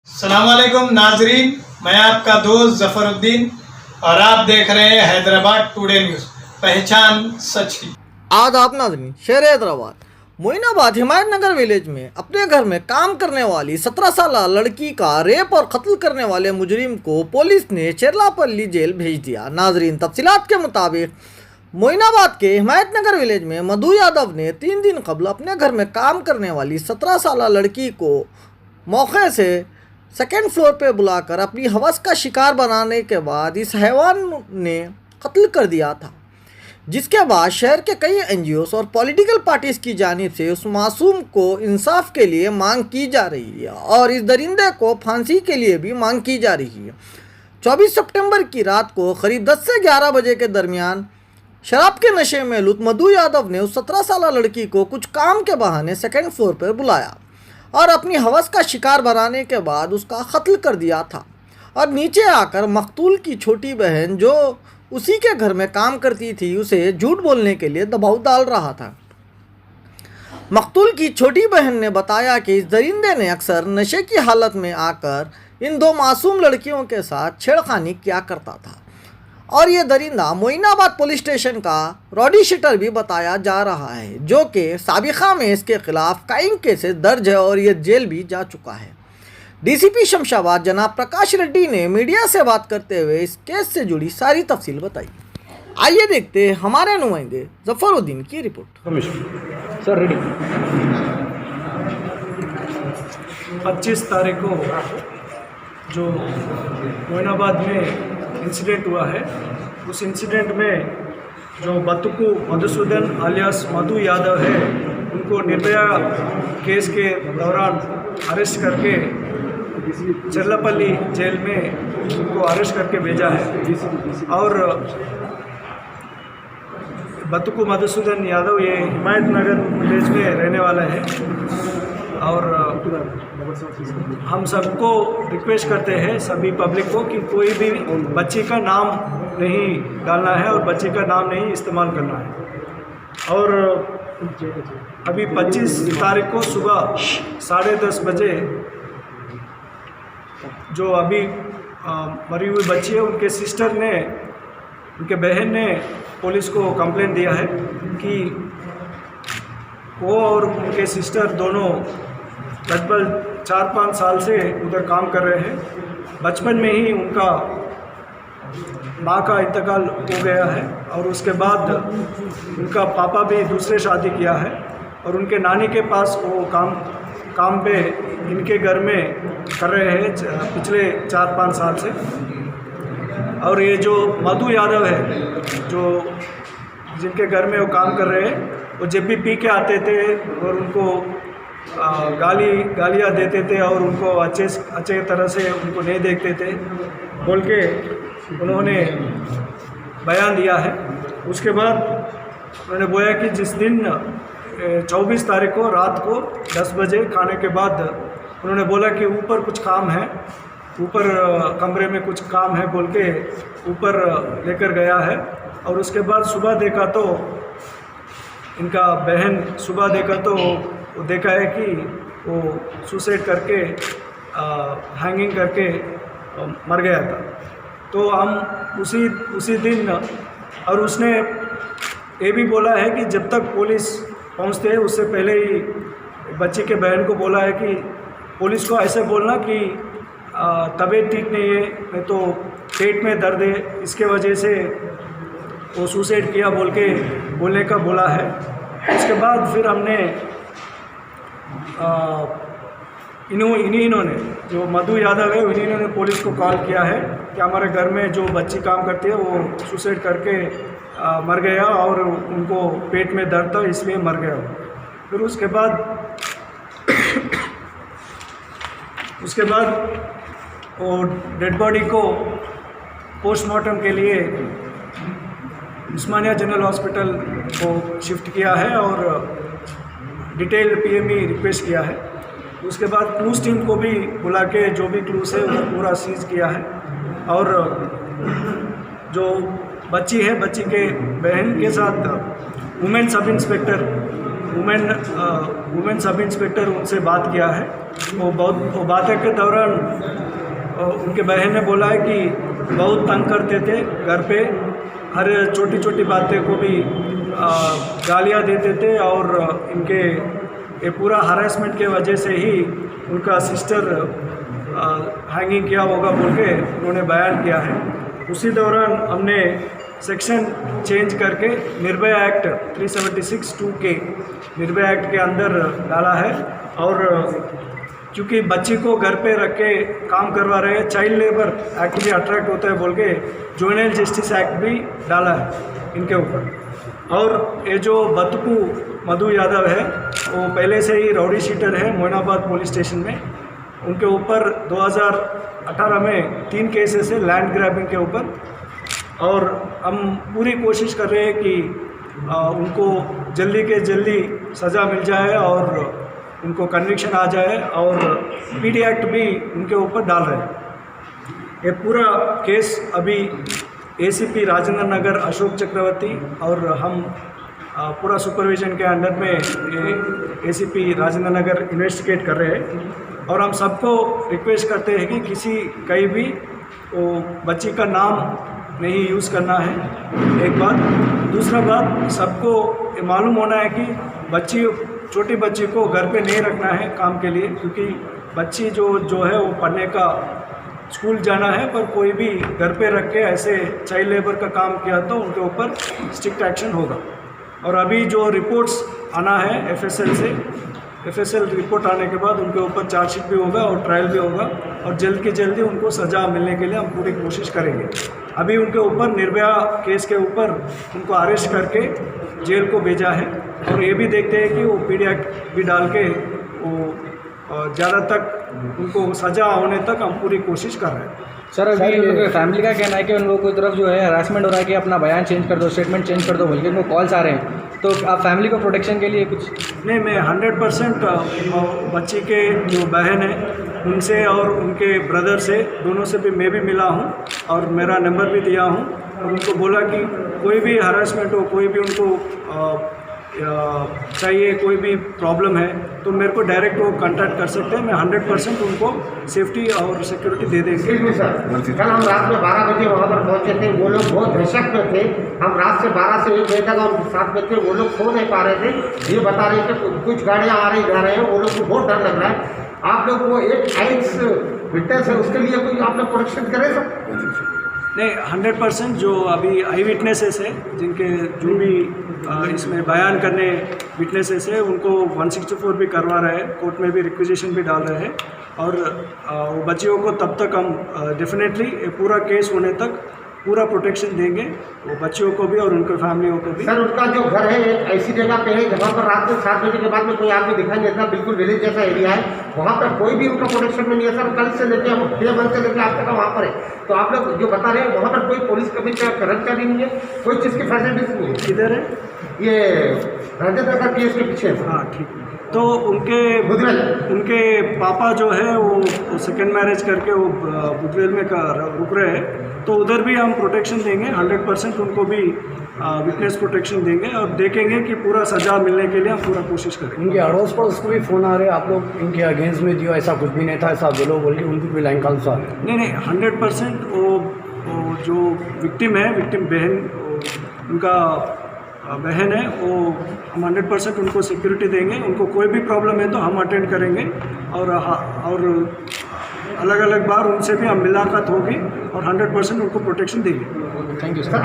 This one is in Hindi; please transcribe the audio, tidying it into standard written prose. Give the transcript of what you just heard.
अस्सलामुअलैकुम नाजरीन, मैं आपका दोस्त जफरुद्दीन और आप देख रहे हैं हैदराबाद टुडे न्यूज़। पहचान सच की। आदाब नाज़रीन, शहर हैदराबाद मोइनाबाद हिमायत नगर विलेज में अपने घर में काम करने वाली 17 साल लड़की का रेप और कत्ल करने वाले मुजरिम को पुलिस ने चेरलापल्ली जेल भेज दिया। नाजरीन, तफसीलात के मुताबिक मोइनाबाद के हिमायत नगर विलेज में मधु यादव ने 3 दिन कबल अपने घर में काम करने वाली 17 साल लड़की को मौके से सेकेंड फ्लोर पे बुलाकर अपनी हवस का शिकार बनाने के बाद इस हैवान ने कत्ल कर दिया था, जिसके बाद शहर के कई एनजीओस और पॉलिटिकल पार्टीज़ की जानिब से उस मासूम को इंसाफ के लिए मांग की जा रही है और इस दरिंदे को फांसी के लिए भी मांग की जा रही है। 24 सितंबर की रात को करीब 10 से 11 बजे के दरमियान शराब के नशे में लुत मधु यादव ने उस 17 साल लड़की को कुछ काम के बहाने सेकेंड फ्लोर पर बुलाया और अपनी हवस का शिकार बनाने के बाद उसका कत्ल कर दिया था और नीचे आकर मकतूल की छोटी बहन जो उसी के घर में काम करती थी उसे झूठ बोलने के लिए दबाव डाल रहा था। मकतूल की छोटी बहन ने बताया कि इस दरिंदे ने अक्सर नशे की हालत में आकर इन 2 मासूम लड़कियों के साथ छेड़खानी किया करता था और ये दरिंदा मोइनाबाद पुलिस स्टेशन का रॉडी शीटर भी बताया जा रहा है, जो कि साबिका में इसके खिलाफ कई केसेस दर्ज है और ये जेल भी जा चुका है। डीसीपी शमशाबाद जनाब प्रकाश रेड्डी ने मीडिया से बात करते हुए इस केस से जुड़ी सारी तफसील बताई। आइए देखते हैं हमारे नुमाइंदे जफरुद्दीन की रिपोर्ट। Sir ready. 25 तारीख को जो मोइनाबाद में इंसिडेंट हुआ है, उस इंसिडेंट में जो बतुकु मधुसूदन आलियास मधु यादव है, उनको निर्भया केस के दौरान अरेस्ट करके चेरलापल्ली जेल में उनको अरेस्ट करके भेजा है। और बतुकु मधुसूदन यादव ये हिमायत नगर विलेज में रहने वाला है और हम सबको रिक्वेस्ट करते हैं सभी पब्लिक को कि कोई भी बच्ची का नाम नहीं डालना है और बच्ची का नाम नहीं इस्तेमाल करना है। और अभी 25 तारीख को सुबह 10:30 बजे जो अभी मरी हुई बच्ची है, उनके सिस्टर ने, उनके बहन ने पुलिस को कंप्लेंट दिया है कि वो और उनके सिस्टर दोनों लगभग 4-5 साल से उधर काम कर रहे हैं। बचपन में ही उनका माँ का इंतकाल हो गया है और उसके बाद उनका पापा भी दूसरे शादी किया है और उनके नानी के पास वो काम पे इनके घर में कर रहे हैं पिछले 4-5 साल से। और ये जो मधु यादव है, जो जिनके घर में वो काम कर रहे हैं, वो जब भी पी के आते थे और उनको गालियाँ देते थे और उनको अच्छे तरह से उनको नहीं देखते थे बोल के उन्होंने बयान दिया है। उसके बाद उन्होंने बोला कि जिस दिन 24 तारीख को रात को 10 बजे खाने के बाद उन्होंने बोला कि ऊपर कुछ काम है, ऊपर कमरे में कुछ काम है बोल के ऊपर लेकर गया है। और उसके बाद सुबह देखा तो इनका बहन सुबह देखा तो वो देखा है कि वो सुसाइड करके हैंगिंग करके मर गया था। तो हम उसी दिन, और उसने ये भी बोला है कि जब तक पुलिस पहुंचते हैं उससे पहले ही बच्ची के बहन को बोला है कि पुलिस को ऐसे बोलना कि तबीयत ठीक नहीं है, मैं तो पेट में दर्द है, इसके वजह से वो सुसाइड किया बोल के बोलने का बोला है। उसके बाद फिर हमने इन्होंने जो मधु यादव है, इन्होंने पुलिस को कॉल किया है कि हमारे घर में जो बच्ची काम करती है वो सुसाइड करके मर गया और उनको पेट में दर्द था इसलिए मर गया। फिर उसके बाद वो डेड बॉडी को पोस्टमार्टम के लिए उस्मानिया जनरल हॉस्पिटल को शिफ्ट किया है और डिटेल पीएमई रिक्वेस्ट किया है। उसके बाद क्लूज टीम को भी बुला के जो भी क्लूज है वो पूरा सीज किया है। और जो बच्ची है, बच्ची के बहन के साथ women sub inspector women women sub inspector उनसे बात किया है। वो बातें के दौरान उनके बहन ने बोला है कि बहुत तंग करते थे घर पे, हर छोटी छोटी बातें को भी गालियाँ देते थे और इनके ये पूरा हरासमेंट के वजह से ही उनका सिस्टर हैंगिंग किया होगा बोल के उन्होंने बयान किया है। उसी दौरान हमने सेक्शन चेंज करके निर्भया एक्ट 376(2) निर्भया एक्ट के अंदर डाला है और क्योंकि बच्ची को घर पे रख के काम करवा रहे हैं, चाइल्ड लेबर एक्ट भी अट्रैक्ट होता है बोल के जुवेनाइल जस्टिस एक्ट भी डाला है इनके ऊपर। और ये जो बतकू मधु यादव है वो पहले से ही राउडी शीटर है मोइनाबाद पुलिस स्टेशन में। उनके ऊपर 2018 में 3 केसेस है लैंड ग्रैबिंग के ऊपर और हम पूरी कोशिश कर रहे हैं कि उनको जल्दी के जल्दी सज़ा मिल जाए और उनको कन्विक्शन आ जाए और पीडी एक्ट भी उनके ऊपर डाल रहे हैं। ये पूरा केस अभी एसीपी राजेंद्र नगर अशोक चक्रवर्ती और हम पूरा सुपरविजन के अंडर में एसीपी राजेंद्र नगर इन्वेस्टिगेट कर रहे हैं और हम सबको रिक्वेस्ट करते हैं कि किसी कहीं भी वो बच्ची का नाम नहीं यूज़ करना है, एक बात। दूसरा बात, सबको ये मालूम होना है कि छोटी बच्ची को घर पे नहीं रखना है काम के लिए, क्योंकि बच्ची जो है वो पढ़ने का स्कूल जाना है, पर कोई भी घर पे रख के ऐसे चाइल्ड लेबर का काम किया तो उनके ऊपर स्ट्रिक्ट एक्शन होगा। और अभी जो रिपोर्ट्स आना है एफएसएल रिपोर्ट आने के बाद उनके ऊपर चार्जशीट भी होगा और ट्रायल भी होगा और जल्द की जल्दी उनको सज़ा मिलने के लिए हम पूरी कोशिश करेंगे। अभी उनके ऊपर निर्भया केस के ऊपर उनको अरेस्ट करके जेल को भेजा है और ये भी देखते हैं कि वो पीडी एक्ट भी डाल के वो ज़्यादा तक उनको सज़ा होने तक हम पूरी कोशिश कर रहे हैं। सर अभी उन लोगों फैमिली का कहना है कि उन लोगों की तरफ जो है हरासमेंट हो रहा है कि अपना बयान चेंज कर दो, स्टेटमेंट चेंज कर दो, बल्कि उनको कॉल्स आ रहे हैं, तो आप फैमिली को प्रोटेक्शन के लिए कुछ? नहीं, मैं 100% बच्ची के जो बहन है उनसे और उनके ब्रदर से दोनों से भी मैं भी मिला हूँ और मेरा नंबर भी दिया हूँ और उनको बोला कि कोई भी हरासमेंट हो, कोई भी उनको चाहिए, कोई भी प्रॉब्लम है तो मेरे को डायरेक्ट वो कांटेक्ट कर सकते हैं। मैं 100% उनको सेफ्टी और सिक्योरिटी दे देंगे। सर, कल हम रात में 12 बजे वहाँ पर पहुँचे थे, वो लोग बहुत दहशत में थे। हम रात से 12 से 1 बजे तक और 7 बजे वो लोग सो नहीं पा रहे थे। ये बता रहे थे कुछ गाड़ियाँ आ रही जा रहे हैं, वो लोग को बहुत डर लग रहा है। आप लोग वो एक साइंस विटनेस है, उसके लिए कोई आप लोग प्रोटेक्शन करें सर? नहीं, 100% जो अभी आई विटनेसेस है, जिनके जो भी इसमें बयान करने विटनेसेस है, उनको 164 भी करवा रहे हैं, कोर्ट में भी रिक्विजिशन भी डाल रहे हैं और वो बच्चियों को तब तक हम डेफिनेटली पूरा केस होने तक पूरा प्रोटेक्शन देंगे, वो बच्चियों को भी और उनके फैमिलियों को भी। सर, उनका जो घर है एक ऐसी जगह पे है जहाँ पर रात में 7 बजे के बाद में कोई आदमी दिखाई नहीं देता, बिल्कुल विलेज जैसा एरिया है, वहाँ पर कोई भी उनका प्रोटेक्शन में नहीं है। सर, कल से लेकर हम 6 मंथ से लेकर आप तक वहाँ पर है, तो आप लोग जो बता रहे हैं वहाँ पर कोई पुलिस कभी कर्मचारी नहीं है, कोई चीज़ की फैसिलिटीज नहीं है। किधर है ये राजेंद्र नगर केस के पीछे। हाँ, ठीक। तो उनके पापा जो है वो सेकेंड मैरिज करके वो बुधवेल में रुक रहे हैं, तो उधर भी हम प्रोटेक्शन देंगे 100%, उनको भी विटनेस प्रोटेक्शन देंगे और देखेंगे कि पूरा सज़ा मिलने के लिए हम पूरा कोशिश करेंगे। उनके अड़ोस पड़ोस को भी फ़ोन आ रहे हैं, आप लोग इनके अगेंस्ट में दियो, ऐसा कुछ भी नहीं था, ऐसा बोलो बोल के उनकी भी लाइन कॉल्स आ रहे हैं? नहीं, 100% वो जो विक्टिम है, विक्टिम बहन, उनका बहन है, वो हम 100% उनको सिक्योरिटी देंगे। उनको कोई भी प्रॉब्लम है तो हम अटेंड करेंगे और अलग अलग बार उनसे भी हम मुलाकात होगी और 100% उनको प्रोटेक्शन देंगे। Thank you sir.